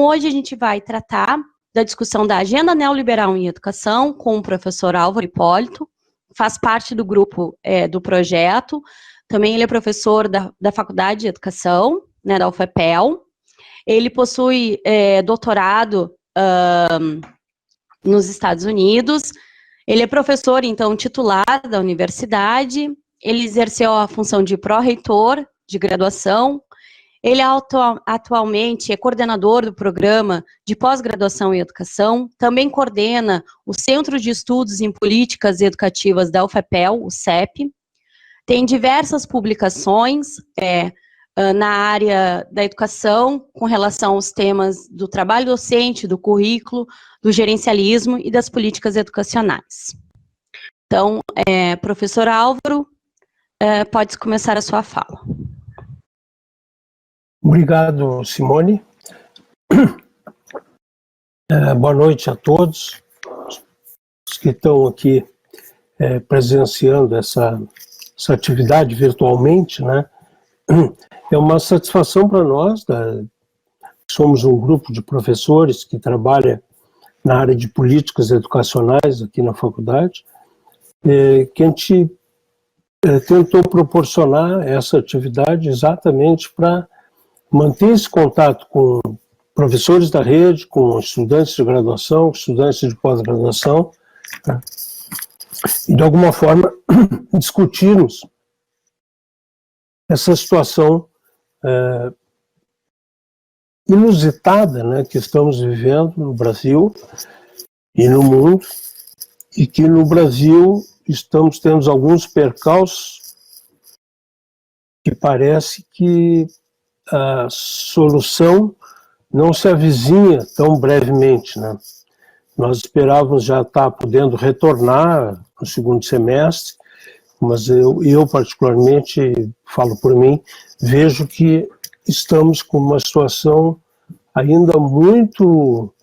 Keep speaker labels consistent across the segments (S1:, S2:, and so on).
S1: hoje a gente vai tratar da discussão da Agenda Neoliberal em Educação com o professor Álvaro Hipólito, faz parte do grupo do projeto, também ele é professor da Faculdade de Educação, né, da UFPEL, ele possui doutorado nos Estados Unidos, ele é professor, então, titular da universidade, ele exerceu a função de pró-reitor de graduação, ele atualmente é coordenador do programa de pós-graduação em educação, também coordena o Centro de Estudos em Políticas Educativas da UFPEL, o CEP, tem diversas publicações na área da educação, com relação aos temas do trabalho docente, do currículo, do gerencialismo e das políticas educacionais. Então, professor Álvaro, pode começar a sua fala.
S2: Obrigado, Simone. Boa noite a todos os que estão aqui presenciando essa atividade virtualmente, né? É uma satisfação para nós, somos um grupo de professores que trabalha na área de políticas educacionais aqui na faculdade, que a gente tentou proporcionar essa atividade exatamente para manter esse contato com professores da rede, com estudantes de graduação, estudantes de pós-graduação, tá? E de alguma forma discutirmos essa situação inusitada, né, que estamos vivendo no Brasil e no mundo, e que no Brasil estamos tendo alguns percalços que parece que a solução não se avizinha tão brevemente, né? Nós esperávamos já estar podendo retornar no segundo semestre, mas eu particularmente, falo por mim, vejo que estamos com uma situação ainda muito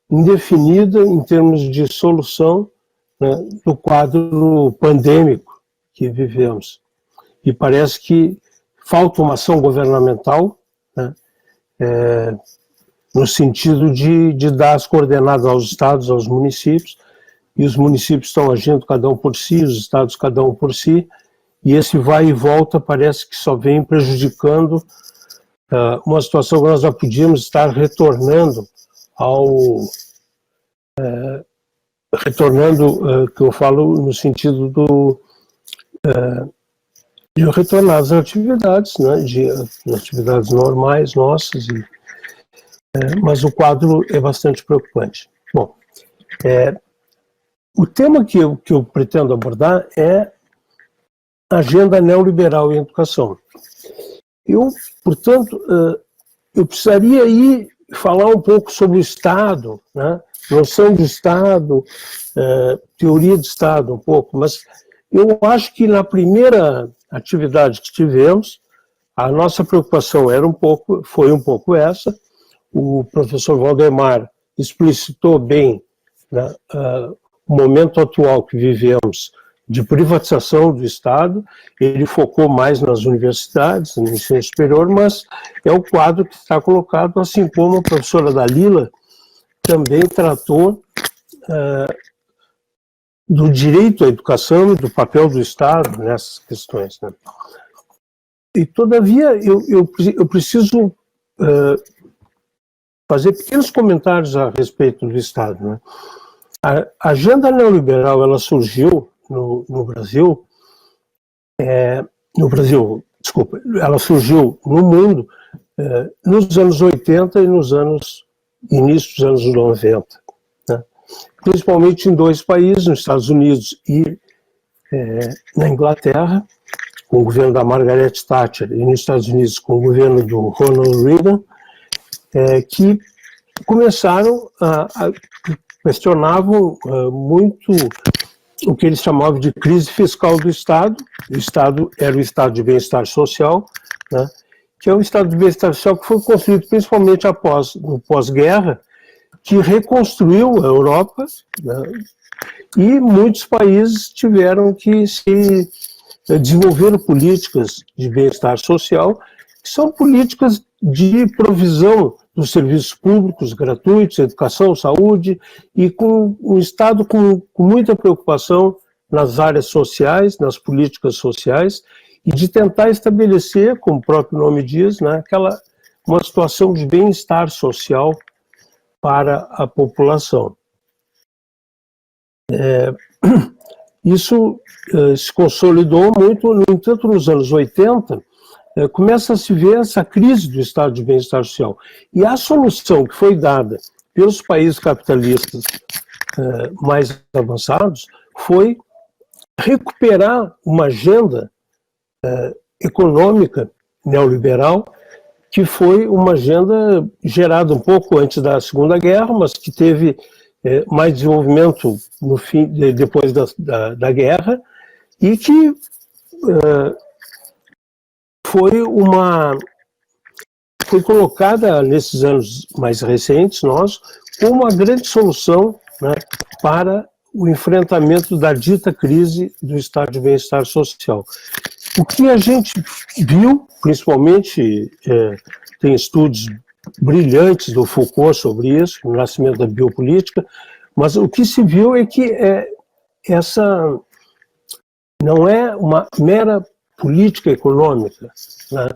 S2: indefinida em termos de solução, né, do quadro pandêmico que vivemos. E parece que falta uma ação governamental, né, no sentido de dar as coordenadas aos estados, aos municípios, e os municípios estão agindo cada um por si, os estados cada um por si, e esse vai e volta parece que só vem prejudicando uma situação que nós já podíamos estar retornando que eu falo no sentido de retornar às atividades, né, de atividades normais nossas, mas o quadro é bastante preocupante. Bom, o tema que eu pretendo abordar é a agenda neoliberal em educação. Portanto, eu precisaria aí falar um pouco sobre o Estado, né, noção de Estado, teoria de Estado um pouco, mas eu acho que na primeira atividade que tivemos, a nossa preocupação foi um pouco essa. O professor Valdemar explicitou bem, né, o momento atual que vivemos de privatização do Estado. Ele focou mais nas universidades, no ensino superior, mas é o quadro que está colocado, assim como a professora Dalila também tratou do direito à educação e do papel do Estado nessas questões, né? E, todavia, eu preciso fazer pequenos comentários a respeito do Estado, né? A agenda neoliberal, ela surgiu no Brasil, desculpa, ela surgiu no mundo nos anos 80 e início dos anos 90, né? Principalmente em dois países, nos Estados Unidos e na Inglaterra, com o governo da Margaret Thatcher, e nos Estados Unidos com o governo do Ronald Reagan, que começaram questionavam muito o que eles chamavam de crise fiscal do Estado. O Estado era o Estado de bem-estar social, né, que é um Estado de bem-estar social que foi construído principalmente no pós-guerra, que reconstruiu a Europa, né, e muitos países tiveram que desenvolver políticas de bem-estar social, que são políticas de provisão dos serviços públicos gratuitos, educação, saúde, e com um Estado com muita preocupação nas áreas sociais, nas políticas sociais, e de tentar estabelecer, como o próprio nome diz, né, uma situação de bem-estar social para a população. Isso se consolidou muito, no entanto, nos anos 80, começa a se ver essa crise do estado de bem-estar social. E a solução que foi dada pelos países capitalistas mais avançados foi recuperar uma agenda econômica neoliberal, que foi uma agenda gerada um pouco antes da Segunda Guerra, mas que teve mais desenvolvimento no fim, depois da guerra, e que foi colocada nesses anos mais recentes, como uma grande solução, né, para o enfrentamento da dita crise do estado de bem-estar social. O que a gente viu, principalmente, tem estudos brilhantes do Foucault sobre isso, o nascimento da biopolítica, mas o que se viu é que essa não é uma mera política econômica, né,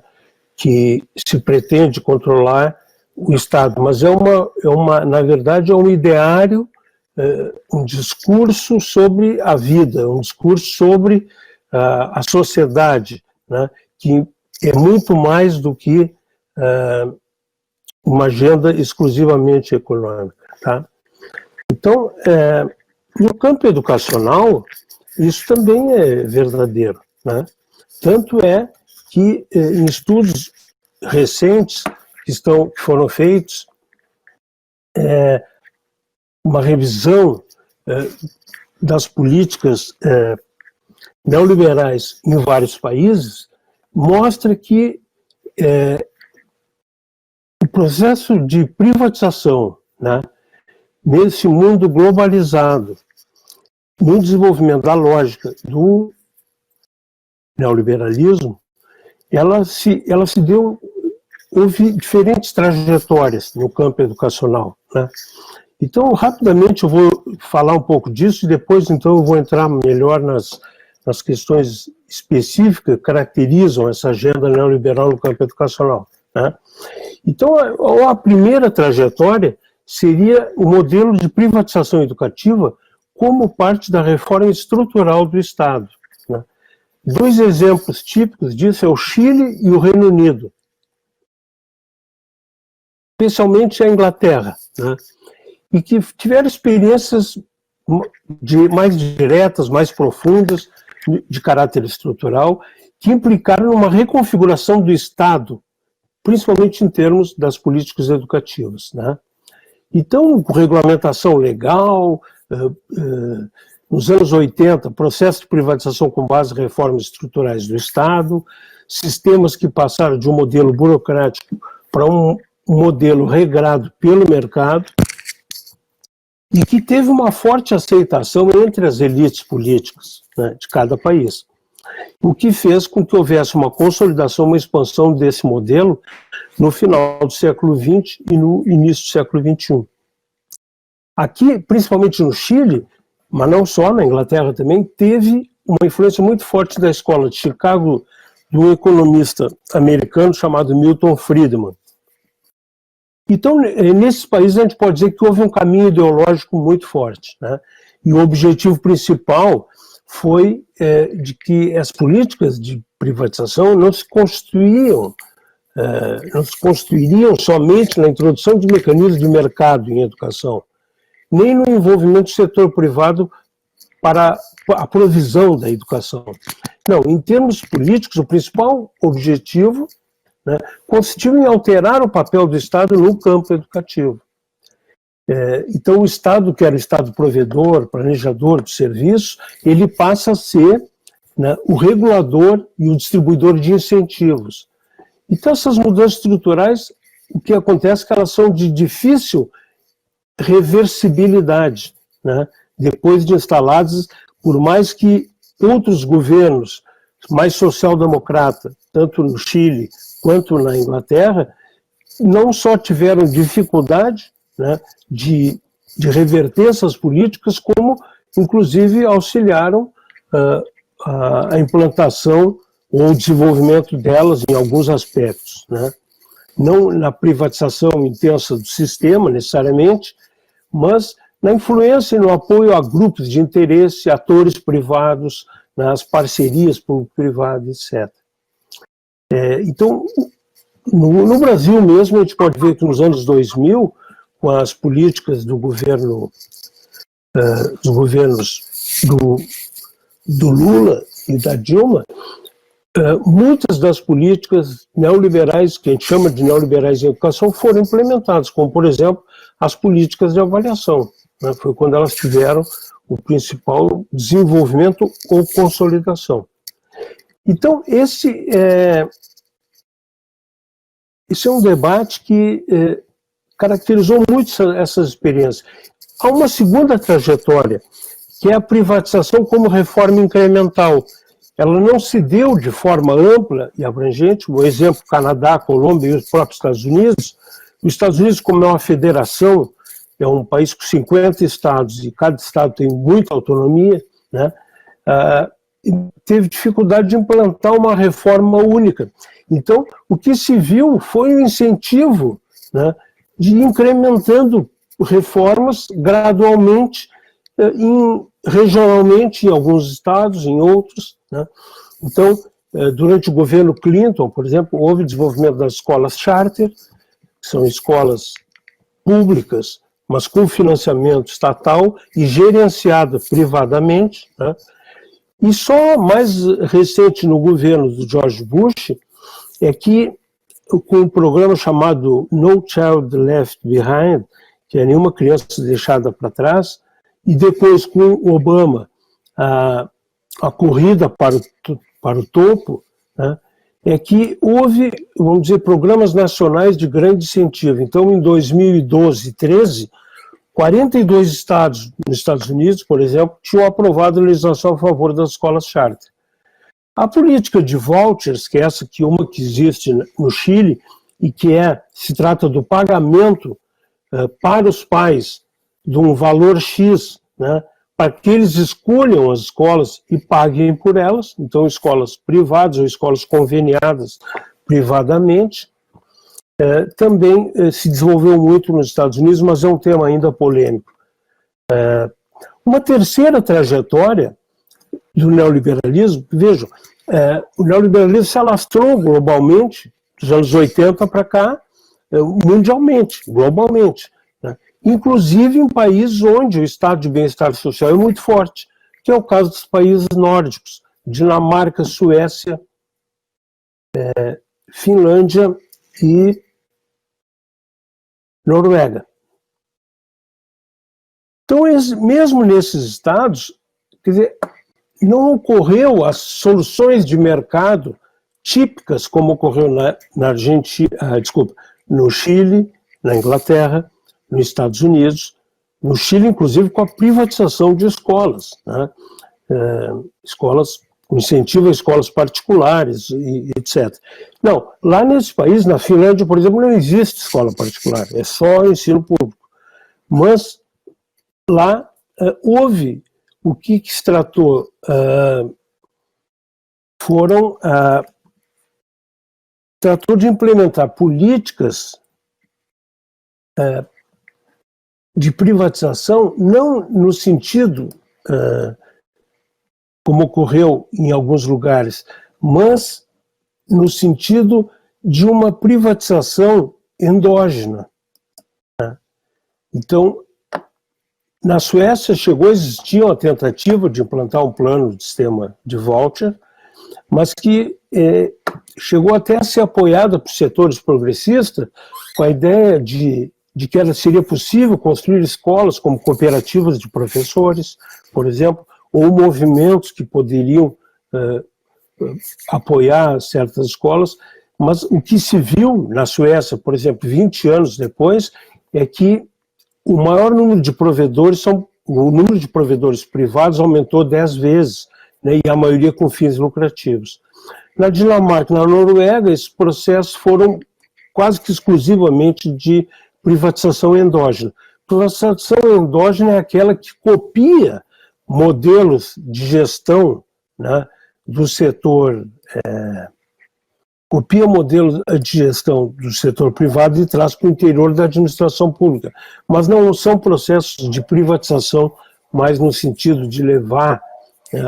S2: que se pretende controlar o Estado, mas na verdade, é um ideário, um discurso sobre a vida, um discurso sobre a sociedade, né, que é muito mais do que uma agenda exclusivamente econômica. Tá? Então, no campo educacional, isso também é verdadeiro, né? Tanto é que em estudos recentes que foram feitos, uma revisão das políticas neoliberais em vários países mostra que o processo de privatização, né, nesse mundo globalizado, no desenvolvimento da lógica do neoliberalismo, ela se deu, houve diferentes trajetórias no campo educacional, né? Então, rapidamente eu vou falar um pouco disso e depois, então, eu vou entrar melhor nas questões específicas que caracterizam essa agenda neoliberal no campo educacional, né? Então, a primeira trajetória seria o modelo de privatização educativa como parte da reforma estrutural do Estado, né? Dois exemplos típicos disso é o Chile e o Reino Unido, especialmente a Inglaterra, né? E que tiveram experiências mais diretas, mais profundas, de caráter estrutural, que implicaram uma reconfiguração do Estado, principalmente em termos das políticas educativas, né? Então, com regulamentação legal, nos anos 80, processo de privatização com base em reformas estruturais do Estado, sistemas que passaram de um modelo burocrático para um modelo regrado pelo mercado, e que teve uma forte aceitação entre as elites políticas, né, de cada país, o que fez com que houvesse uma consolidação, uma expansão desse modelo no final do século XX e no início do século XXI. Aqui, principalmente no Chile, mas não só, na Inglaterra também, teve uma influência muito forte da escola de Chicago, de um economista americano chamado Milton Friedman. Então, nesses países, a gente pode dizer que houve um caminho ideológico muito forte, né? E o objetivo principal foi de que as políticas de privatização não se construiriam somente na introdução de mecanismos de mercado em educação, nem no envolvimento do setor privado para a provisão da educação. Não, em termos políticos, o principal objetivo, né, consistiu em alterar o papel do Estado no campo educativo. Então, o Estado, que era o Estado provedor, planejador de serviços, ele passa a ser, né, o regulador e o distribuidor de incentivos. Então, essas mudanças estruturais, o que acontece é que elas são de difícil reversibilidade, né, depois de instaladas, por mais que outros governos mais social-democrata, tanto no Chile quanto na Inglaterra, não só tiveram dificuldade, né, de reverter essas políticas, como, inclusive, auxiliaram a implantação ou o desenvolvimento delas em alguns aspectos, né? Não na privatização intensa do sistema, necessariamente, mas na influência e no apoio a grupos de interesse, atores privados, nas parcerias público-privadas, etc. Então, no Brasil mesmo, a gente pode ver que nos anos 2000, com as políticas do governo, dos governos do Lula e da Dilma, muitas das políticas neoliberais, que a gente chama de neoliberais em educação, foram implementadas, como, por exemplo, as políticas de avaliação, né? Foi quando elas tiveram o principal desenvolvimento ou consolidação. Então, esse é um debate que caracterizou muito essas experiências. Há uma segunda trajetória, que é a privatização como reforma incremental. Ela não se deu de forma ampla e abrangente, por exemplo, Canadá, Colômbia e os próprios Estados Unidos. Os Estados Unidos, como é uma federação, é um país com 50 estados, e cada estado tem muita autonomia, né? Teve dificuldade de implantar uma reforma única. Então, o que se viu foi o incentivo, né, de ir incrementando reformas gradualmente, regionalmente, em alguns estados, em outros, né? Então, durante o governo Clinton, por exemplo, houve desenvolvimento das escolas charter, que são escolas públicas, mas com financiamento estatal e gerenciada privadamente, né? E só mais recente no governo do George Bush é que, com um programa chamado No Child Left Behind, que é nenhuma criança deixada para trás, e depois com o Obama, a corrida para o topo, né, é que houve, vamos dizer, programas nacionais de grande incentivo. Então, em 2012 e 2013, 42 estados nos Estados Unidos, por exemplo, tinham aprovado a legislação a favor das escolas charter. A política de vouchers, que é uma que existe no Chile, e que se trata do pagamento para os pais de um valor X, né, para que eles escolham as escolas e paguem por elas, então escolas privadas ou escolas conveniadas privadamente, também se desenvolveu muito nos Estados Unidos, mas é um tema ainda polêmico. Uma terceira trajetória do neoliberalismo, vejam, o neoliberalismo se alastrou globalmente, dos anos 80 para cá, mundialmente, globalmente, né? Inclusive em países onde o estado de bem-estar social é muito forte, que é o caso dos países nórdicos, Dinamarca, Suécia, Finlândia e Noruega. Então, mesmo nesses estados, quer dizer, não ocorreu as soluções de mercado típicas, como ocorreu na Argentina, no Chile, na Inglaterra, nos Estados Unidos, no Chile, inclusive, com a privatização de escolas, né? Escolas, com incentivo a escolas particulares, e etc. Não, lá nesse país, na Finlândia, por exemplo, não existe escola particular, é só ensino público. Mas lá houve, o que se tratou, tratou de implementar políticas de privatização, não no sentido, como ocorreu em alguns lugares, mas no sentido de uma privatização endógena, né? Então, na Suécia chegou a existir uma tentativa de implantar um plano de sistema de voucher, mas que chegou até a ser apoiada por setores progressistas, com a ideia de que seria possível construir escolas como cooperativas de professores, por exemplo, ou movimentos que poderiam apoiar certas escolas, mas o que se viu na Suécia, por exemplo, 20 anos depois, é que o maior número de provedores, o número de provedores privados aumentou 10 vezes, né, e a maioria com fins lucrativos. Na Dinamarca e na Noruega, esses processos foram quase que exclusivamente de privatização endógena. Privatização endógena é aquela que copia modelos de gestão, né, do setor, copia modelos de gestão do setor privado e traz para o interior da administração pública. Mas não são processos de privatização, mas no sentido de levar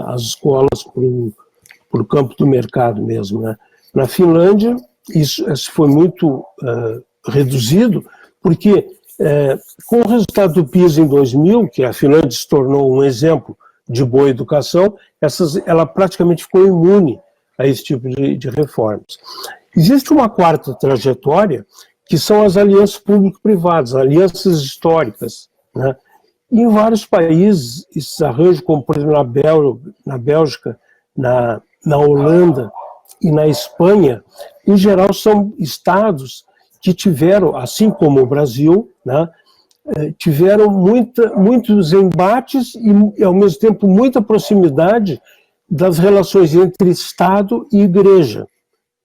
S2: as escolas para o campo do mercado mesmo, né? Na Finlândia, isso foi muito reduzido, porque com o resultado do PISA em 2000, que a Finlândia se tornou um exemplo de boa educação, ela praticamente ficou imune a esse tipo de reformas. Existe uma quarta trajetória, que são as alianças público-privadas, alianças históricas, né? Em vários países, esses arranjos, como por exemplo na Bélgica, na Holanda e na Espanha, em geral são estados que tiveram, assim como o Brasil, né, tiveram muitos embates e, ao mesmo tempo, muita proximidade das relações entre Estado e Igreja.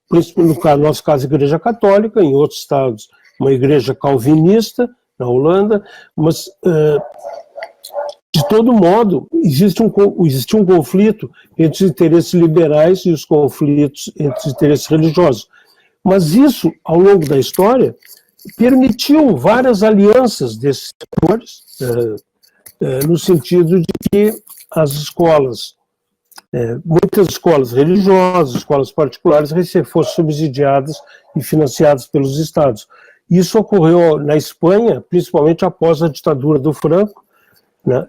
S2: Por isso, no nosso caso, a Igreja Católica, em outros estados, uma igreja calvinista, na Holanda, mas, de todo modo, existe um conflito entre os interesses liberais e os conflitos entre os interesses religiosos. Mas isso, ao longo da história, permitiu várias alianças desses setores, no sentido de que as escolas, muitas escolas religiosas, escolas particulares, fossem subsidiadas e financiadas pelos estados. Isso ocorreu na Espanha, principalmente após a ditadura do Franco, né,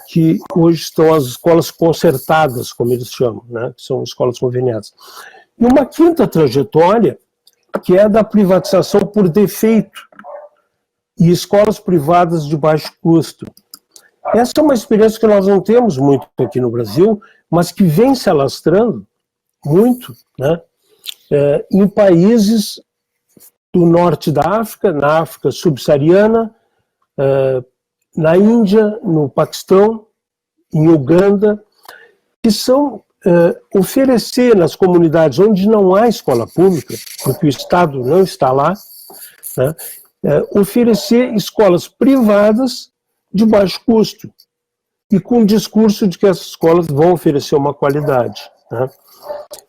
S2: que hoje estão as escolas concertadas, como eles chamam, né, que são escolas conveniadas. E uma quinta trajetória, que é a da privatização por defeito, e escolas privadas de baixo custo. Essa é uma experiência que nós não temos muito aqui no Brasil, mas que vem se alastrando muito, né, em países do norte da África, na África subsaariana, na Índia, no Paquistão, em Uganda, que são oferecer nas comunidades onde não há escola pública, porque o Estado não está lá, né, oferecer escolas privadas de baixo custo e com o discurso de que essas escolas vão oferecer uma qualidade, né.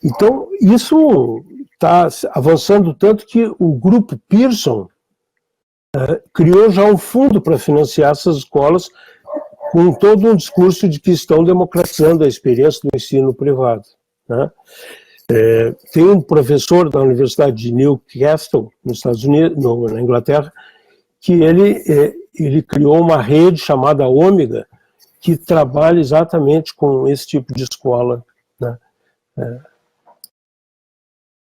S2: Então, isso está avançando tanto que o grupo Pearson criou já um fundo para financiar essas escolas com todo um discurso de que estão democratizando a experiência do ensino privado, né? Tem um professor da Universidade de Newcastle, nos Estados Unidos, na Inglaterra, que ele criou uma rede chamada Ômega, que trabalha exatamente com esse tipo de escola, né?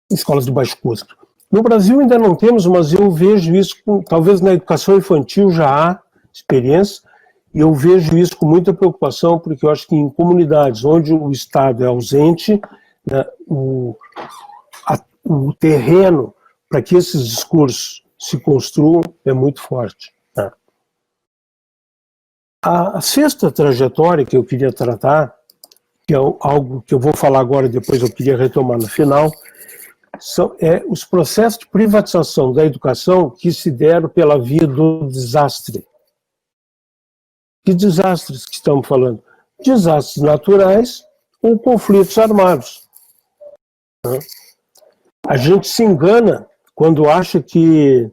S2: Escolas de baixo custo. No Brasil ainda não temos, mas eu vejo isso, talvez na educação infantil já há experiência, e eu vejo isso com muita preocupação, porque eu acho que em comunidades onde o Estado é ausente, né, o terreno para que esses discursos se construam é muito forte, né. A sexta trajetória que eu queria tratar, que é algo que eu vou falar agora e depois eu queria retomar no final, são os processos de privatização da educação que se deram pela via do desastre. Que desastres que estamos falando? Desastres naturais ou conflitos armados. A gente se engana quando acha que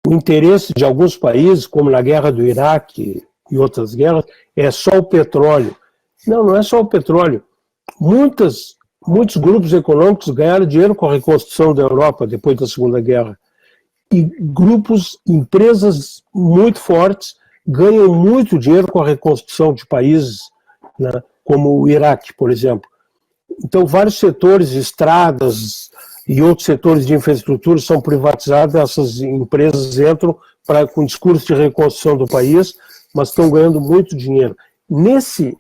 S2: o interesse de alguns países, como na guerra do Iraque e outras guerras, é só o petróleo. Não, não é só o petróleo. Muitos grupos econômicos ganharam dinheiro com a reconstrução da Europa depois da Segunda Guerra. E empresas muito fortes ganham muito dinheiro com a reconstrução de países, né, como o Iraque, por exemplo. Então, vários setores, estradas e outros setores de infraestrutura são privatizados, essas empresas entram com discurso de reconstrução do país, mas estão ganhando muito dinheiro. Nesse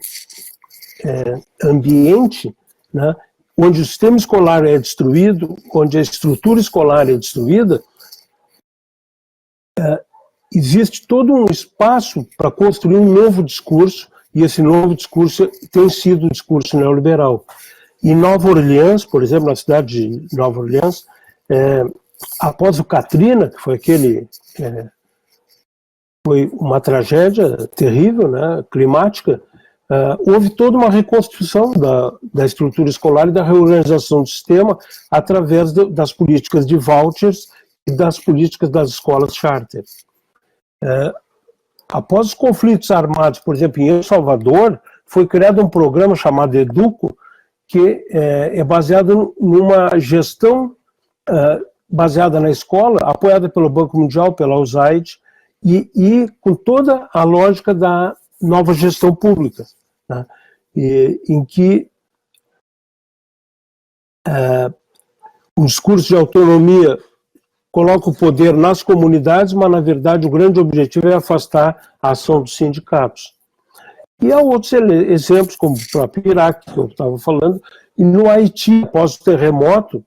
S2: ambiente, né, onde o sistema escolar é destruído, onde a estrutura escolar é destruída, existe todo um espaço para construir um novo discurso, e esse novo discurso tem sido o discurso neoliberal. Em Nova Orleans, por exemplo, na cidade de Nova Orleans, após o Katrina, que foi foi uma tragédia terrível, né, climática, houve toda uma reconstrução da estrutura escolar e da reorganização do sistema através das políticas de vouchers e das políticas das escolas charter. Após os conflitos armados, por exemplo, em El Salvador, foi criado um programa chamado Educo, que é baseado numa gestão baseada na escola, apoiada pelo Banco Mundial, pela USAID, e com toda a lógica da nova gestão pública, né, em que o discurso de autonomia coloca o poder nas comunidades, mas, na verdade, o grande objetivo é afastar a ação dos sindicatos. E há outros exemplos, como o próprio Iraque, que eu estava falando, e no Haiti, após o terremoto,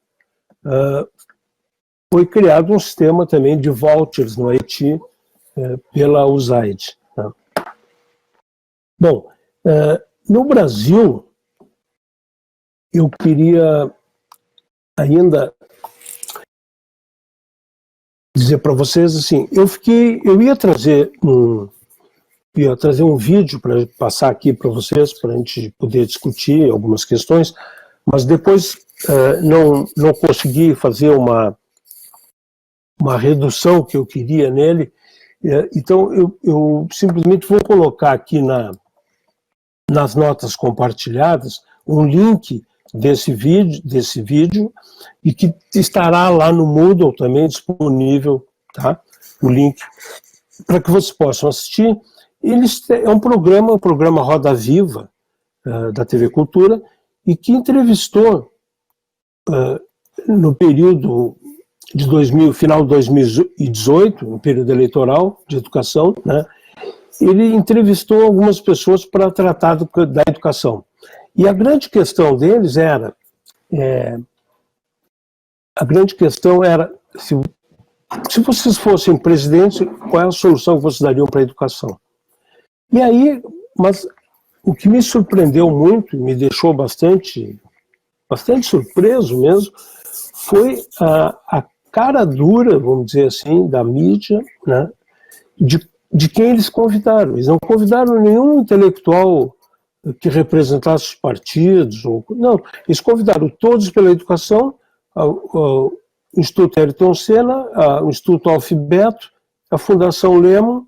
S2: foi criado um sistema também de vouchers no Haiti pela USAID. Tá? Bom, no Brasil, eu queria ainda dizer para vocês assim, eu ia trazer um vídeo para passar aqui para vocês, para a gente poder discutir algumas questões, mas depois não consegui fazer uma redução que eu queria nele, então eu simplesmente vou colocar aqui nas notas compartilhadas um link desse vídeo e que estará lá no Moodle também disponível, tá? O link para que vocês possam assistir. É um programa Roda Viva da TV Cultura, e que entrevistou no período de final de 2018, no período eleitoral de educação, né, ele entrevistou algumas pessoas para tratar da educação. E a grande questão deles era, se vocês fossem presidentes, qual é a solução que vocês dariam para a educação? E aí, mas o que me surpreendeu muito, e me deixou bastante surpreso mesmo, foi a cara dura, vamos dizer assim, da mídia, né, de quem eles convidaram. Eles não convidaram nenhum intelectual que representasse os partidos, não, eles convidaram todos pela educação, o Instituto Ayrton Senna, o Instituto Alfabeto, a Fundação Lehman,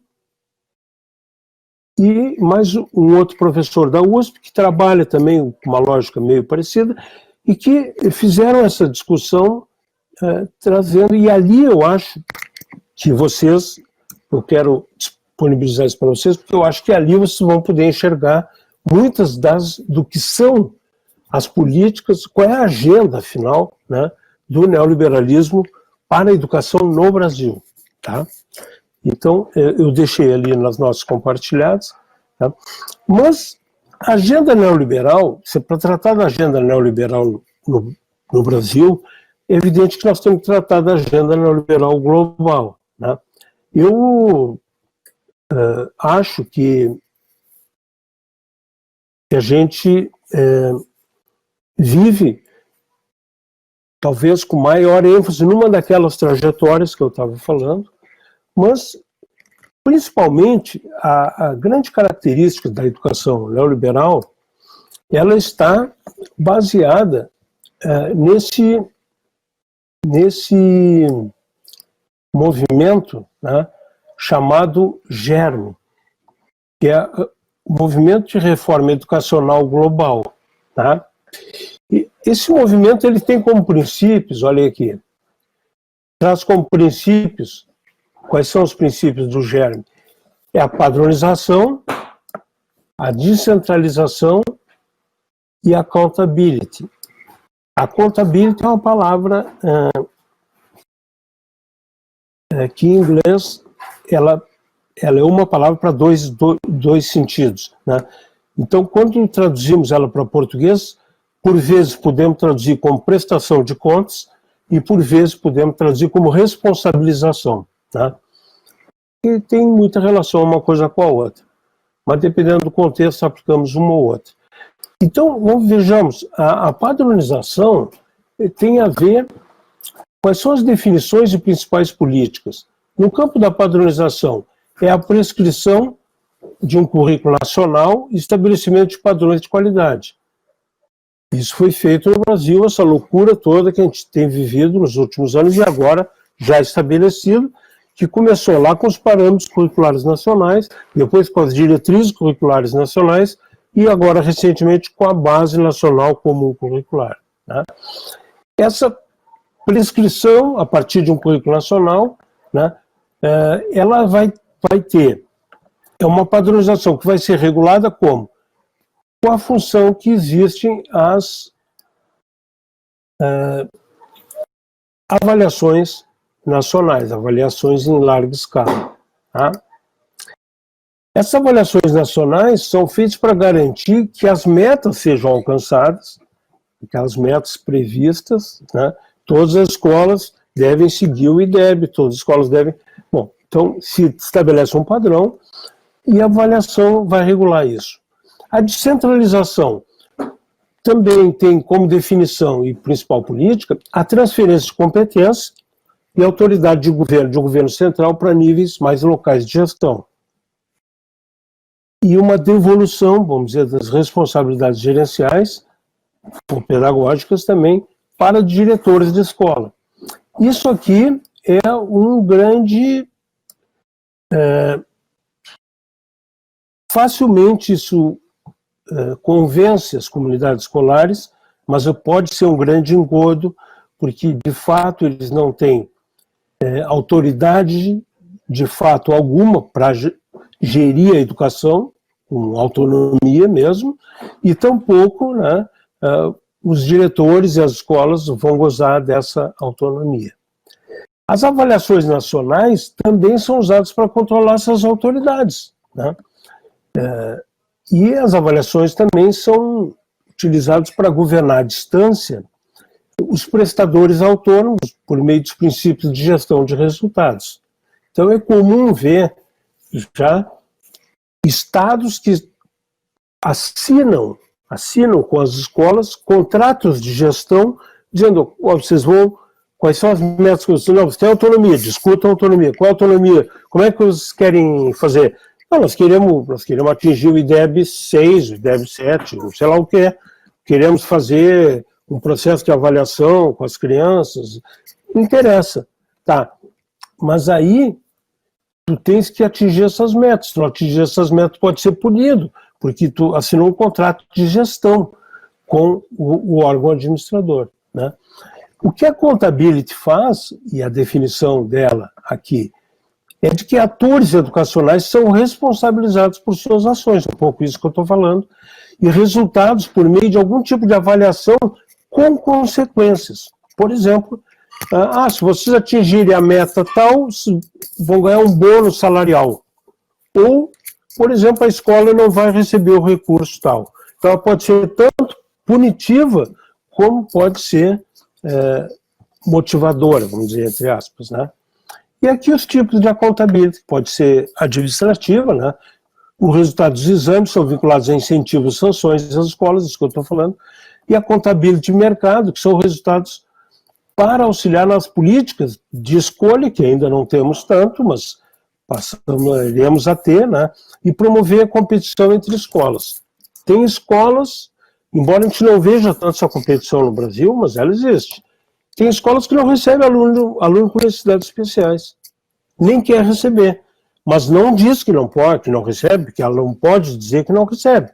S2: e mais um outro professor da USP, que trabalha também com uma lógica meio parecida, e que fizeram essa discussão trazendo, e ali eu acho que eu quero disponibilizar isso para vocês, porque eu acho que ali vocês vão poder enxergar muitas do que são as políticas, qual é a agenda, afinal, né, do neoliberalismo para a educação no Brasil, tá? Então, eu deixei ali nas notas compartilhadas, tá? Mas a agenda neoliberal, para tratar da agenda neoliberal no Brasil, é evidente que nós temos que tratar da agenda neoliberal global, né? Eu acho que a gente vive, talvez com maior ênfase, numa daquelas trajetórias que eu estava falando, mas, principalmente, a grande característica da educação neoliberal, ela está baseada nesse movimento, né, chamado GERM, que é o Movimento de Reforma Educacional Global. Tá? E esse movimento ele tem como princípios, olha aqui, traz como princípios, quais são os princípios do GERM? É a padronização, a descentralização e a accountability. A accountability é uma palavra que em inglês ela é uma palavra para dois sentidos, né? Então, quando traduzimos ela para português, por vezes podemos traduzir como prestação de contas e por vezes podemos traduzir como responsabilização, né? E tem muita relação uma coisa com a outra, mas dependendo do contexto aplicamos uma ou outra. Então, vejamos, a padronização tem a ver quais são as definições de principais políticas. No campo da padronização, é a prescrição de um currículo nacional e estabelecimento de padrões de qualidade. Isso foi feito no Brasil, essa loucura toda que a gente tem vivido nos últimos anos e agora já estabelecido, que começou lá com os parâmetros curriculares nacionais, depois com as diretrizes curriculares nacionais e agora recentemente com a Base Nacional Comum Curricular. Né? Essa prescrição, a partir de um currículo nacional, né, ela vai ter uma padronização que vai ser regulada como? Com a função que existem as avaliações nacionais, avaliações em larga escala. Tá? Essas avaliações nacionais são feitas para garantir que as metas sejam alcançadas, aquelas metas previstas, né? Todas as escolas devem seguir o IDEB, todas as escolas devem... Bom, então se estabelece um padrão e a avaliação vai regular isso. A descentralização também tem como definição e principal política a transferência de competência e autoridade de governo central para níveis mais locais de gestão. E uma devolução, vamos dizer, das responsabilidades gerenciais ou pedagógicas também para diretores de escola. Isso aqui é um grande... facilmente isso convence as comunidades escolares, mas pode ser um grande engodo, porque de fato eles não têm autoridade de fato alguma para gerir a educação, com autonomia mesmo, e tampouco, né, os diretores e as escolas vão gozar dessa autonomia. As avaliações nacionais também são usadas para controlar essas autoridades, né? E as avaliações também são utilizadas para governar à distância os prestadores autônomos por meio dos princípios de gestão de resultados. Então é comum ver já estados que assinam com as escolas contratos de gestão, dizendo, vocês vão, quais são as metas que vocês... Não, você tem autonomia, discutam a autonomia. Qual a autonomia? Como é que vocês querem fazer? Não, nós queremos atingir o IDEB 6, o IDEB 7, sei lá o que é. Queremos fazer um processo de avaliação com as crianças. Não interessa. Tá. Mas aí, tu tens que atingir essas metas. Se não atingir essas metas, pode ser punido, porque tu assinou um contrato de gestão com o órgão administrador. Né? O que a Accountability faz, e a definição dela aqui, é de que atores educacionais são responsabilizados por suas ações, é um pouco isso que eu estou falando, e resultados por meio de algum tipo de avaliação com consequências. Por exemplo, se vocês atingirem a meta tal, vão ganhar um bônus salarial. Ou, por exemplo, a escola não vai receber o recurso tal. Então, ela pode ser tanto punitiva, como pode ser motivadora, vamos dizer, entre aspas, né? E aqui os tipos de accountability, pode ser administrativa, né? O resultado dos exames são vinculados a incentivos e sanções das escolas, isso que eu estou falando, e a accountability de mercado, que são resultados para auxiliar nas políticas de escolha, que ainda não temos tanto, mas iremos a ter, né? E promover a competição entre escolas. Tem escolas, embora a gente não veja tanto essa competição no Brasil, mas ela existe. Tem escolas que não recebem aluno com necessidades especiais, nem quer receber, mas não diz que não pode, que não recebe, porque ela não pode dizer que não recebe.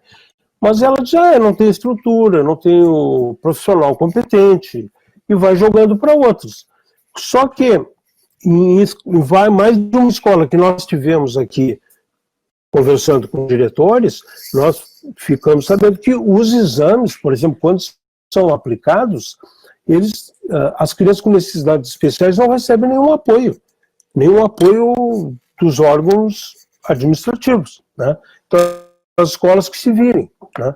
S2: Mas ela diz, não tem estrutura, não tem o profissional competente, e vai jogando para outros. Só que vai mais de uma escola que nós tivemos aqui, conversando com diretores, nós ficamos sabendo que os exames, por exemplo, quando são aplicados, as crianças com necessidades especiais não recebem nenhum apoio dos órgãos administrativos, né? Então, as escolas que se virem, né?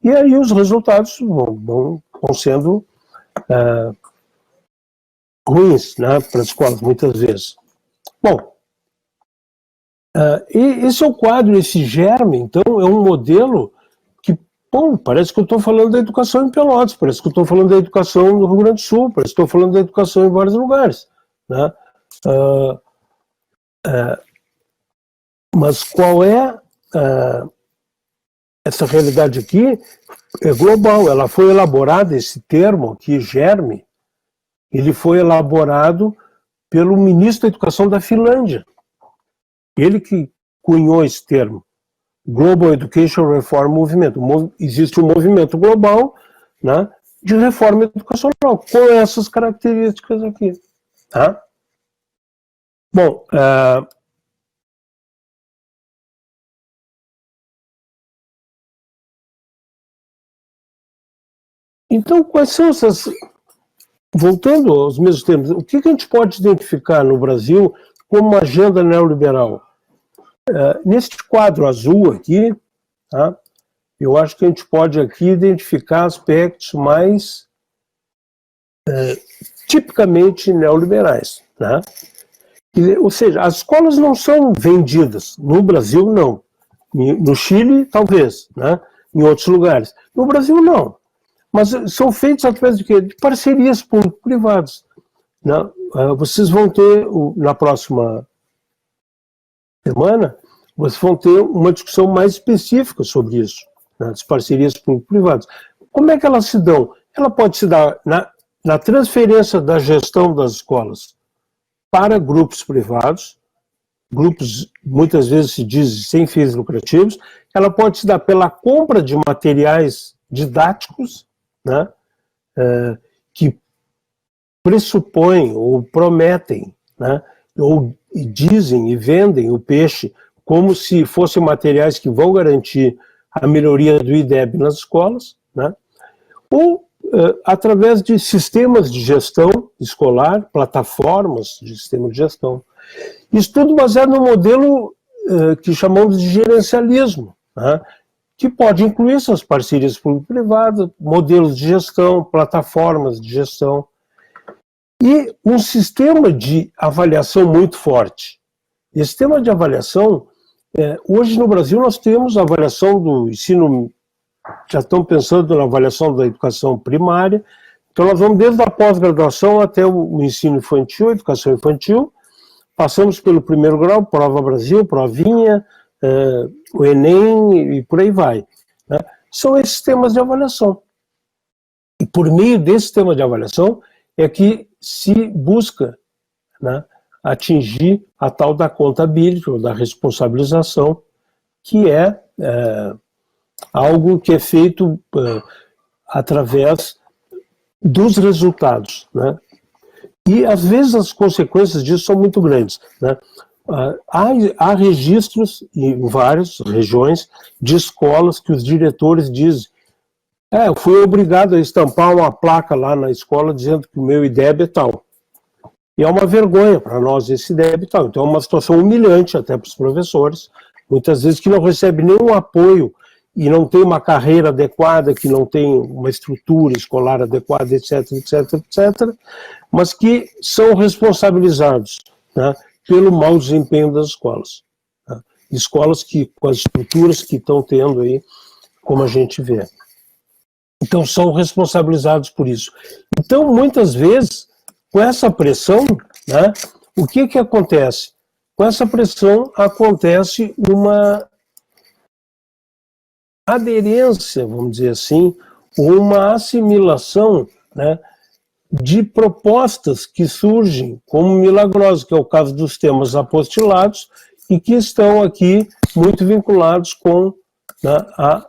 S2: E aí os resultados vão sendo ruins, né, para as escolas, muitas vezes. Bom, esse é o quadro, esse germe, então, é um modelo que Bom, parece que eu estou falando da educação em Pelotas, parece que eu estou falando da educação no Rio Grande do Sul, parece que estou falando da educação em vários lugares, né? Mas qual é essa realidade aqui? É global, ela foi elaborada, esse termo aqui, germe, ele foi elaborado pelo ministro da Educação da Finlândia. Ele que cunhou esse termo, Global Education Reform Movement. Existe um movimento global, né, de reforma educacional, com essas características aqui. Tá? Bom, então, quais são essas... Voltando aos mesmos termos, o que a gente pode identificar no Brasil como uma agenda neoliberal? Neste quadro azul aqui, tá, eu acho que a gente pode aqui identificar aspectos mais tipicamente neoliberais. Tá? Ou seja, as escolas não são vendidas. No Brasil, não. No Chile, talvez. Né? Em outros lugares. No Brasil, não. Mas são feitos através de quê? De parcerias público-privadas. Né? Vocês vão ter, na próxima semana, vocês vão ter uma discussão mais específica sobre isso, né? As parcerias público-privadas. Como é que elas se dão? Ela pode se dar na transferência da gestão das escolas para grupos privados, grupos, muitas vezes se diz, sem fins lucrativos. Ela pode se dar pela compra de materiais didáticos, né, que pressupõem ou prometem, né, ou dizem e vendem o peixe como se fossem materiais que vão garantir a melhoria do IDEB nas escolas, né, ou através de sistemas de gestão escolar, plataformas de sistema de gestão. Isso tudo baseado no modelo que chamamos de gerencialismo, né, que pode incluir essas parcerias público-privadas, modelos de gestão, plataformas de gestão, e um sistema de avaliação muito forte. Esse sistema de avaliação, hoje no Brasil nós temos a avaliação do ensino, já estão pensando na avaliação da educação primária, então nós vamos desde a pós-graduação até o ensino infantil, educação infantil, passamos pelo primeiro grau, Prova Brasil, Provinha, o Enem e por aí vai. Né? São esses sistemas de avaliação. E por meio desse sistema de avaliação é que se busca, né, atingir a tal da accountability, ou da responsabilização, que é algo que é feito através dos resultados. Né? E às vezes as consequências disso são muito grandes. Né? Há registros em várias regiões de escolas que os diretores dizem: eu fui obrigado a estampar uma placa lá na escola dizendo que o meu IDEB é tal. E é uma vergonha para nós esse IDEB e tal. Então é uma situação humilhante até para os professores, muitas vezes que não recebem nenhum apoio e não tem uma carreira adequada, que não tem uma estrutura escolar adequada, etc, etc, etc, mas que são responsabilizados, né, pelo mau desempenho das escolas. Né? Escolas que, com as estruturas que estão tendo aí, como a gente vê. Então, são responsabilizados por isso. Então, muitas vezes, com essa pressão, né, o que acontece? Com essa pressão, acontece uma aderência, vamos dizer assim, ou uma assimilação, né, de propostas que surgem como milagrosas, que é o caso dos temas apostilados, e que estão aqui muito vinculados com, né,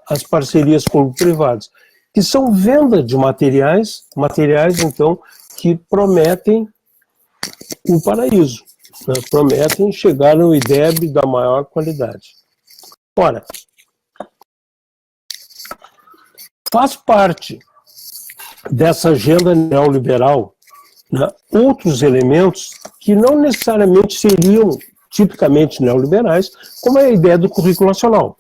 S2: as parcerias público-privadas, que são venda de materiais então, que prometem o paraíso, né, prometem chegar no IDEB da maior qualidade. Ora, faz parte dessa agenda neoliberal, né, outros elementos que não necessariamente seriam tipicamente neoliberais, como é a ideia do currículo nacional.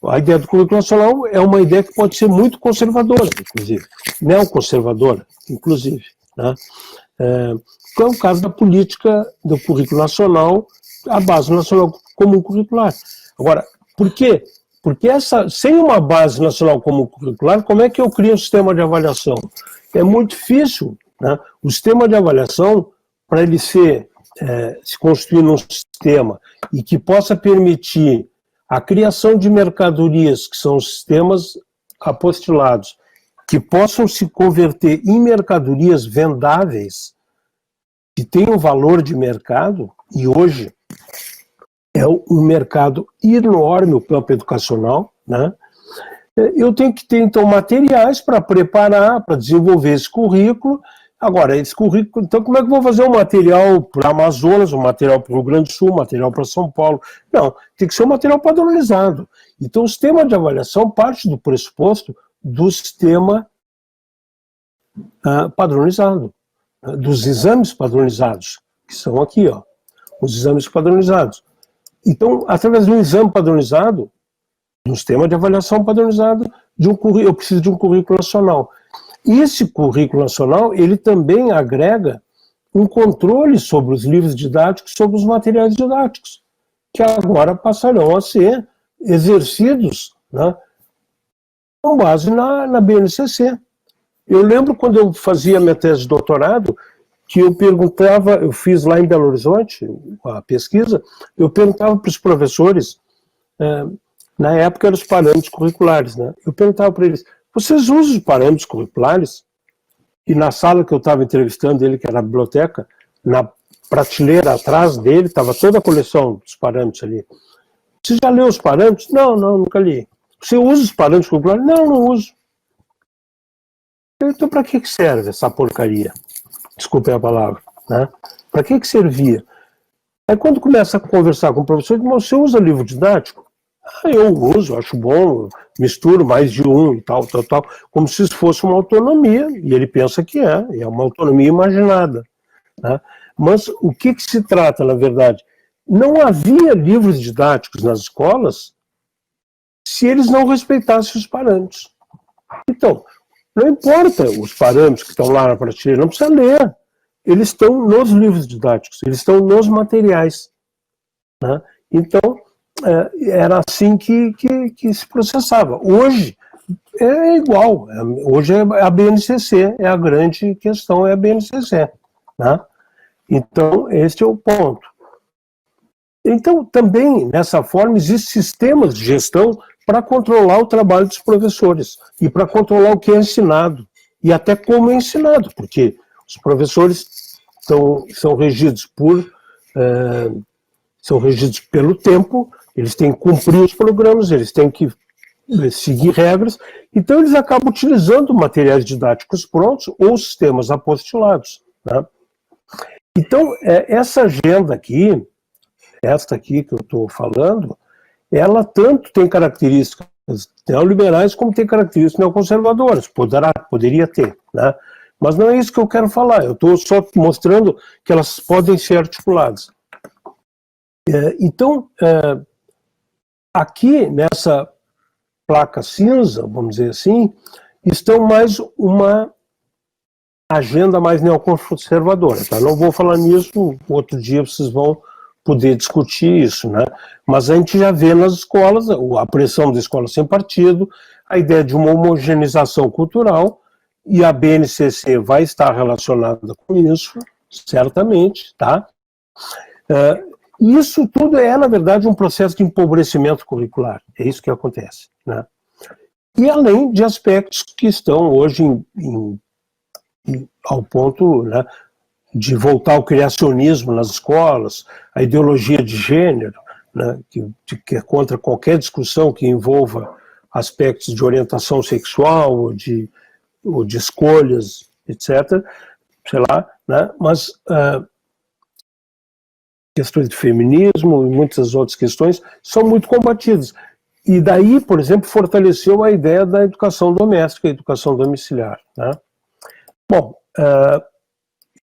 S2: A ideia do currículo nacional é uma ideia que pode ser muito conservadora, inclusive, neoconservadora, inclusive. Né? Que é o caso da política do currículo nacional, a base nacional comum curricular. Agora, por quê? Porque sem uma base nacional como curricular, como é que eu crio um sistema de avaliação? É muito difícil, né? O sistema de avaliação, para ele se construir num sistema e que possa permitir a criação de mercadorias, que são sistemas apostilados, que possam se converter em mercadorias vendáveis, que tenham valor de mercado, e hoje é um mercado enorme o campo educacional, né? Eu tenho que ter, então, materiais para preparar, para desenvolver esse currículo. Agora, esse currículo, então, como é que eu vou fazer um material para Amazonas, um material para o Rio Grande do Sul, um material para São Paulo? Não, tem que ser um material padronizado. Então, o sistema de avaliação parte do pressuposto do sistema padronizado, dos exames padronizados, que são aqui, ó, os exames padronizados. Então, através de um exame padronizado, de um sistema de avaliação padronizado, eu preciso de um currículo nacional. E esse currículo nacional, ele também agrega um controle sobre os livros didáticos, sobre os materiais didáticos, que agora passarão a ser exercidos, né, com base na BNCC. Eu lembro quando eu fazia minha tese de doutorado, que eu perguntava, eu fiz lá em Belo Horizonte, a pesquisa, eu perguntava para os professores, na época eram os parâmetros curriculares, né? Eu perguntava para eles, vocês usam os parâmetros curriculares? E na sala que eu estava entrevistando ele, que era a biblioteca, na prateleira atrás dele, estava toda a coleção dos parâmetros ali. Você já leu os parâmetros? Não, nunca li. Você usa os parâmetros curriculares? Não uso. Então, para que serve essa porcaria? Desculpem a palavra, né? Para que servia? Aí quando começa a conversar com o professor, você usa livro didático? Eu uso, acho bom, misturo mais de um e tal, como se isso fosse uma autonomia, e ele pensa que é uma autonomia imaginada, né? Mas o que se trata, na verdade? Não havia livros didáticos nas escolas se eles não respeitassem os parâmetros. Então, não importa os parâmetros que estão lá na prateleira, não precisa ler. Eles estão nos livros didáticos, eles estão nos materiais, né? Então, era assim que se processava. Hoje é igual, hoje é a BNCC, é a grande questão, é a BNCC, né? Então, esse é o ponto. Então, também, nessa forma, existem sistemas de gestão para controlar o trabalho dos professores e para controlar o que é ensinado e até como é ensinado, porque os professores são regidos pelo tempo, eles têm que cumprir os programas, eles têm que seguir regras, então eles acabam utilizando materiais didáticos prontos ou sistemas apostilados, né? Então, essa agenda aqui, esta aqui que eu estou falando, ela tanto tem características neoliberais como tem características neoconservadoras, poderia ter, né? Mas não é isso que eu quero falar, eu estou só mostrando que elas podem ser articuladas. Então, aqui nessa placa cinza, vamos dizer assim, estão mais uma agenda mais neoconservadora, tá? Não vou falar nisso, outro dia vocês vão poder discutir isso, né? Mas a gente já vê nas escolas a pressão da escola sem partido, a ideia de uma homogeneização cultural, e a BNCC vai estar relacionada com isso, certamente, tá? E isso tudo na verdade, um processo de empobrecimento curricular, é isso que acontece, né? E além de aspectos que estão hoje ao ponto, né, de voltar ao criacionismo nas escolas, a ideologia de gênero, né, que é contra qualquer discussão que envolva aspectos de orientação sexual ou de escolhas, etc., sei lá, né, mas questões de feminismo e muitas outras questões são muito combatidas. E daí, por exemplo, fortaleceu a ideia da educação doméstica, a educação domiciliar, né? Bom,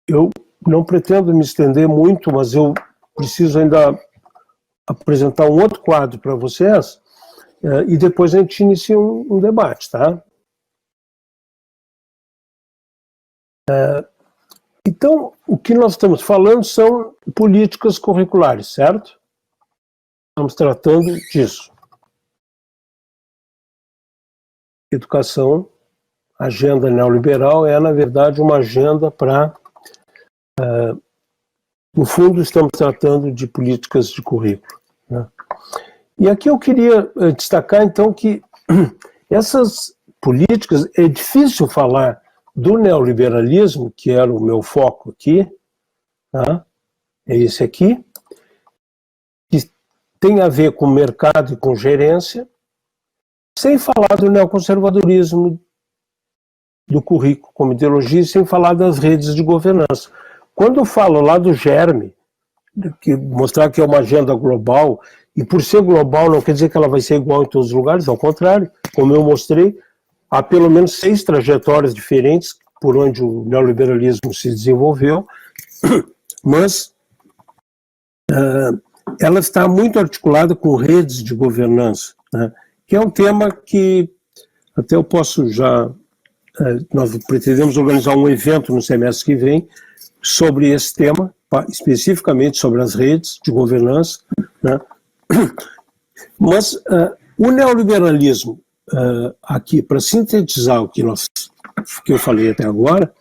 S2: eu não pretendo me estender muito, mas eu preciso ainda apresentar um outro quadro para vocês, e depois a gente inicia um debate, tá? Então, o que nós estamos falando são políticas curriculares, certo? Estamos tratando disso. educação, a agenda neoliberal é, na verdade, uma agenda para... no fundo, estamos tratando de políticas de currículo, né? E aqui eu queria destacar, então, que essas políticas, é difícil falar do neoliberalismo, que era o meu foco aqui, tá? É esse aqui, que tem a ver com mercado e com gerência, sem falar do neoconservadorismo do currículo como ideologia, e sem falar das redes de governança. Quando eu falo lá do germe, mostrar que é uma agenda global, e por ser global não quer dizer que ela vai ser igual em todos os lugares, ao contrário, como eu mostrei, há pelo menos 6 trajetórias diferentes por onde o neoliberalismo se desenvolveu, mas ela está muito articulada com redes de governança, né, que é um tema que até eu posso já... nós pretendemos organizar um evento no semestre que vem sobre esse tema, especificamente sobre as redes de governança, né? Mas o neoliberalismo, aqui, para sintetizar o que eu falei até agora,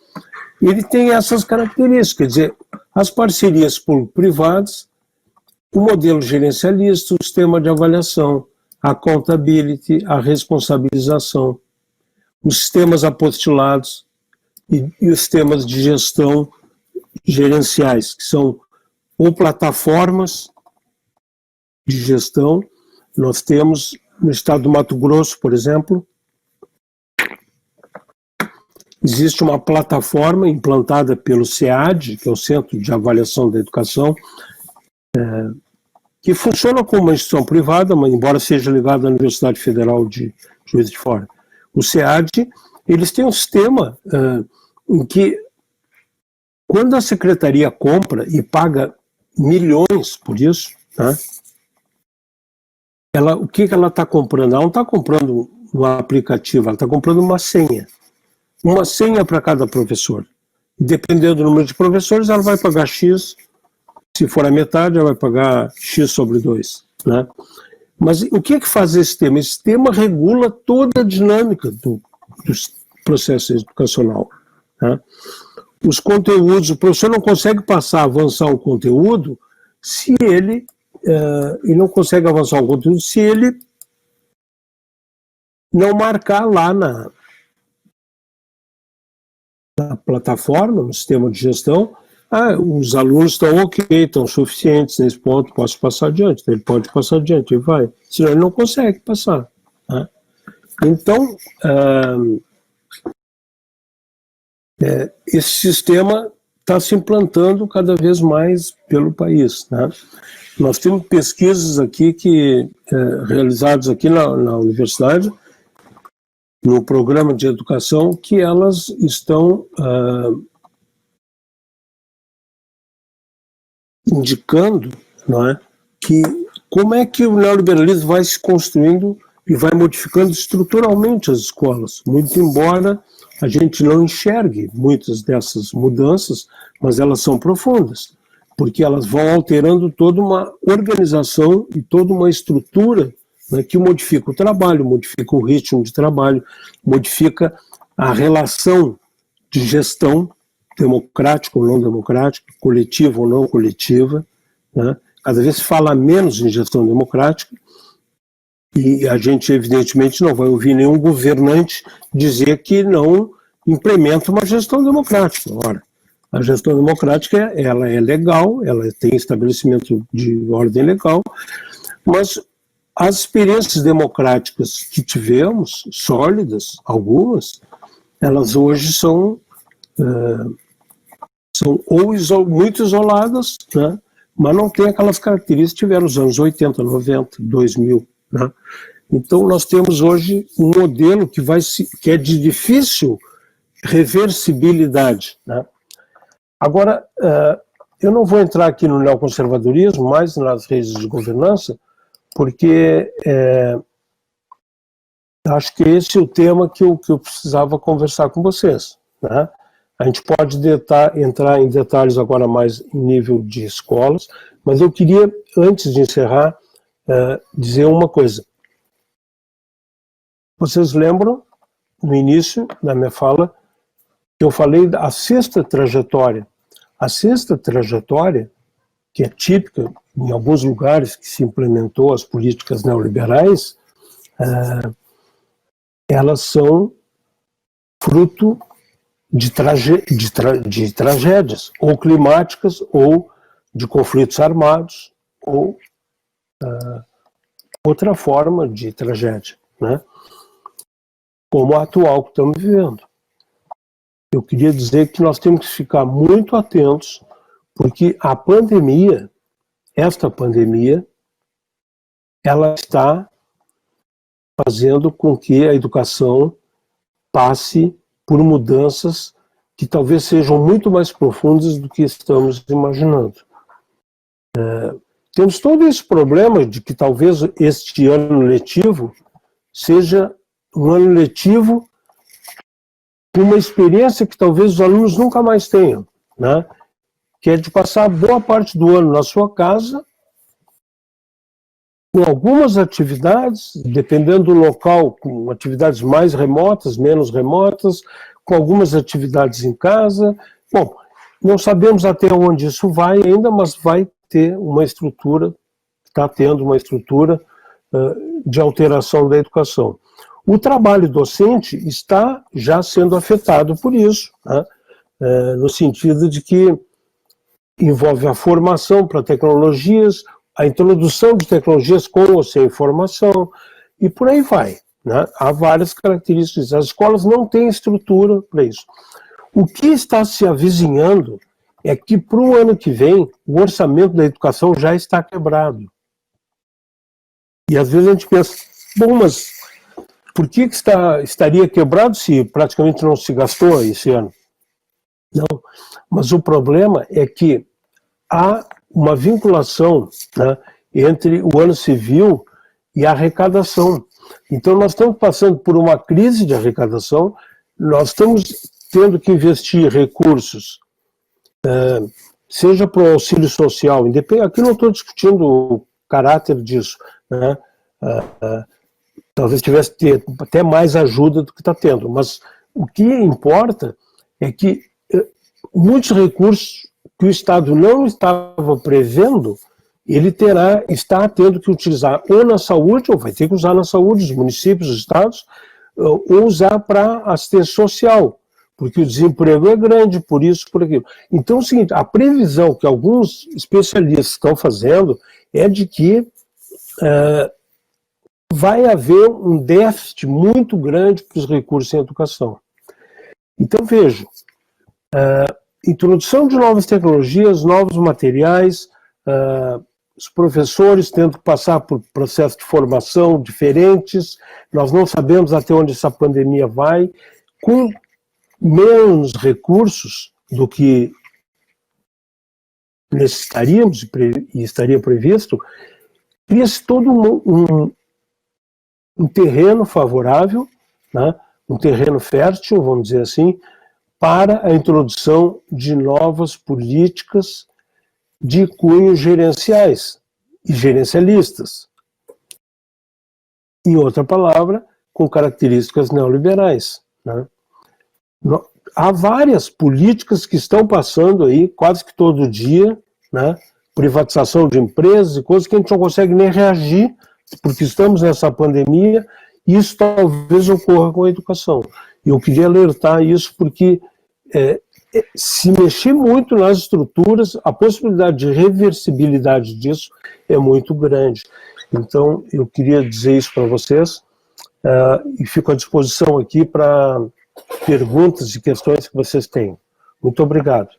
S2: ele tem essas características, quer dizer, as parcerias público-privadas, o modelo gerencialista, o sistema de avaliação, a accountability, a responsabilização, os sistemas apostilados e os sistemas de gestão gerenciais, que são ou plataformas de gestão. Nós temos no estado do Mato Grosso, por exemplo, existe uma plataforma implantada pelo SEAD, que é o Centro de Avaliação da Educação, que funciona como uma instituição privada, mas embora seja ligada à Universidade Federal de Juiz de Fora. O SEAD, eles têm um sistema em que, quando a secretaria compra e paga milhões por isso, né, o que ela está comprando? Ela não está comprando um aplicativo, ela está comprando uma senha. Uma senha para cada professor. Dependendo do número de professores, ela vai pagar X, se for a metade, ela vai pagar X sobre 2. Né? Mas o que faz esse tema? Esse tema regula toda a dinâmica do processo educacional. Né? Os conteúdos, o professor não consegue avançar um conteúdo se ele não consegue avançar um conteúdo se ele não marcar lá na plataforma, no sistema de gestão, os alunos estão ok, estão suficientes nesse ponto, posso passar adiante. Ele pode passar adiante, ele vai. Senão ele não consegue passar. Né? Então, esse sistema está se implantando cada vez mais pelo país. Né? Nós temos pesquisas aqui realizadas aqui na universidade, no programa de educação, que elas estão indicando, não é, que como é que o neoliberalismo vai se construindo e vai modificando estruturalmente as escolas, muito embora a gente não enxergue muitas dessas mudanças, mas elas são profundas, porque elas vão alterando toda uma organização e toda uma estrutura, né, que modifica o trabalho, modifica o ritmo de trabalho, modifica a relação de gestão, democrática ou não democrática, coletiva ou não coletiva. Né? Cada vez se fala menos em gestão democrática, e a gente, evidentemente, não vai ouvir nenhum governante dizer que não implementa uma gestão democrática. Ora, a gestão democrática, ela é legal, ela tem estabelecimento de ordem legal, mas as experiências democráticas que tivemos, sólidas, algumas, elas hoje são ou muito isoladas, né, mas não tem aquelas características que tiveram nos anos 80, 90, 2000. Né? Então nós temos hoje um modelo que é de difícil reversibilidade. Né? Agora, eu não vou entrar aqui no neoconservadorismo, mas nas redes de governança, porque acho que esse é o tema que eu precisava conversar com vocês. Né? A gente pode entrar em detalhes agora mais em nível de escolas, mas eu queria, antes de encerrar, dizer uma coisa. Vocês lembram no início da minha fala, eu falei da sexta trajetória. A sexta trajetória, que é típica em alguns lugares que se implementou as políticas neoliberais, elas são fruto de tragédias, ou climáticas, ou de conflitos armados, ou outra forma de tragédia, né? Como a atual que estamos vivendo. Eu queria dizer que nós temos que ficar muito atentos, porque a pandemia, esta pandemia, ela está fazendo com que a educação passe por mudanças que talvez sejam muito mais profundas do que estamos imaginando. Temos todo esse problema de que talvez este ano letivo seja um ano letivo com uma experiência que talvez os alunos nunca mais tenham, né? Que é de passar boa parte do ano na sua casa, com algumas atividades, dependendo do local, com atividades mais remotas, menos remotas, com algumas atividades em casa. Bom, não sabemos até onde isso vai ainda, mas vai ter uma estrutura, está tendo uma estrutura de alteração da educação. O trabalho docente está já sendo afetado por isso, né? No sentido de que envolve a formação para tecnologias, a introdução de tecnologias com ou sem informação, e por aí vai, né? Há várias características. As escolas não têm estrutura para isso. O que está se avizinhando é que para o ano que vem, o orçamento da educação já está quebrado. E às vezes a gente pensa, bom, mas por que estaria quebrado se praticamente não se gastou esse ano? Não, mas o problema é que há uma vinculação, né, entre o ano civil e a arrecadação. Então nós estamos passando por uma crise de arrecadação, nós estamos tendo que investir recursos, seja para o auxílio social, aqui não estou discutindo o caráter disso, né, talvez tivesse ter até mais ajuda do que está tendo, mas o que importa é que muitos recursos que o Estado não estava prevendo, ele está tendo que utilizar ou na saúde, ou vai ter que usar na saúde, os municípios, os estados, ou usar para assistência social, porque o desemprego é grande, por isso, por aquilo. Então é o seguinte, a previsão que alguns especialistas estão fazendo é de que vai haver um déficit muito grande para os recursos em educação. Então, vejo, introdução de novas tecnologias, novos materiais, os professores tendo que passar por processos de formação diferentes, nós não sabemos até onde essa pandemia vai, com menos recursos do que necessitaríamos e estaria previsto, cria-se todo um terreno favorável, né, um terreno fértil, vamos dizer assim, para a introdução de novas políticas de cunho gerenciais e gerencialistas. Em outra palavra, com características neoliberais, né? Há várias políticas que estão passando aí quase que todo dia, né? Privatização de empresas e coisas que a gente não consegue nem reagir, porque estamos nessa pandemia, e isso talvez ocorra com a educação. Eu queria alertar isso porque se mexer muito nas estruturas, a possibilidade de reversibilidade disso é muito grande. Então, eu queria dizer isso para vocês, e fico à disposição aqui para perguntas e questões que vocês tenham. Muito obrigado.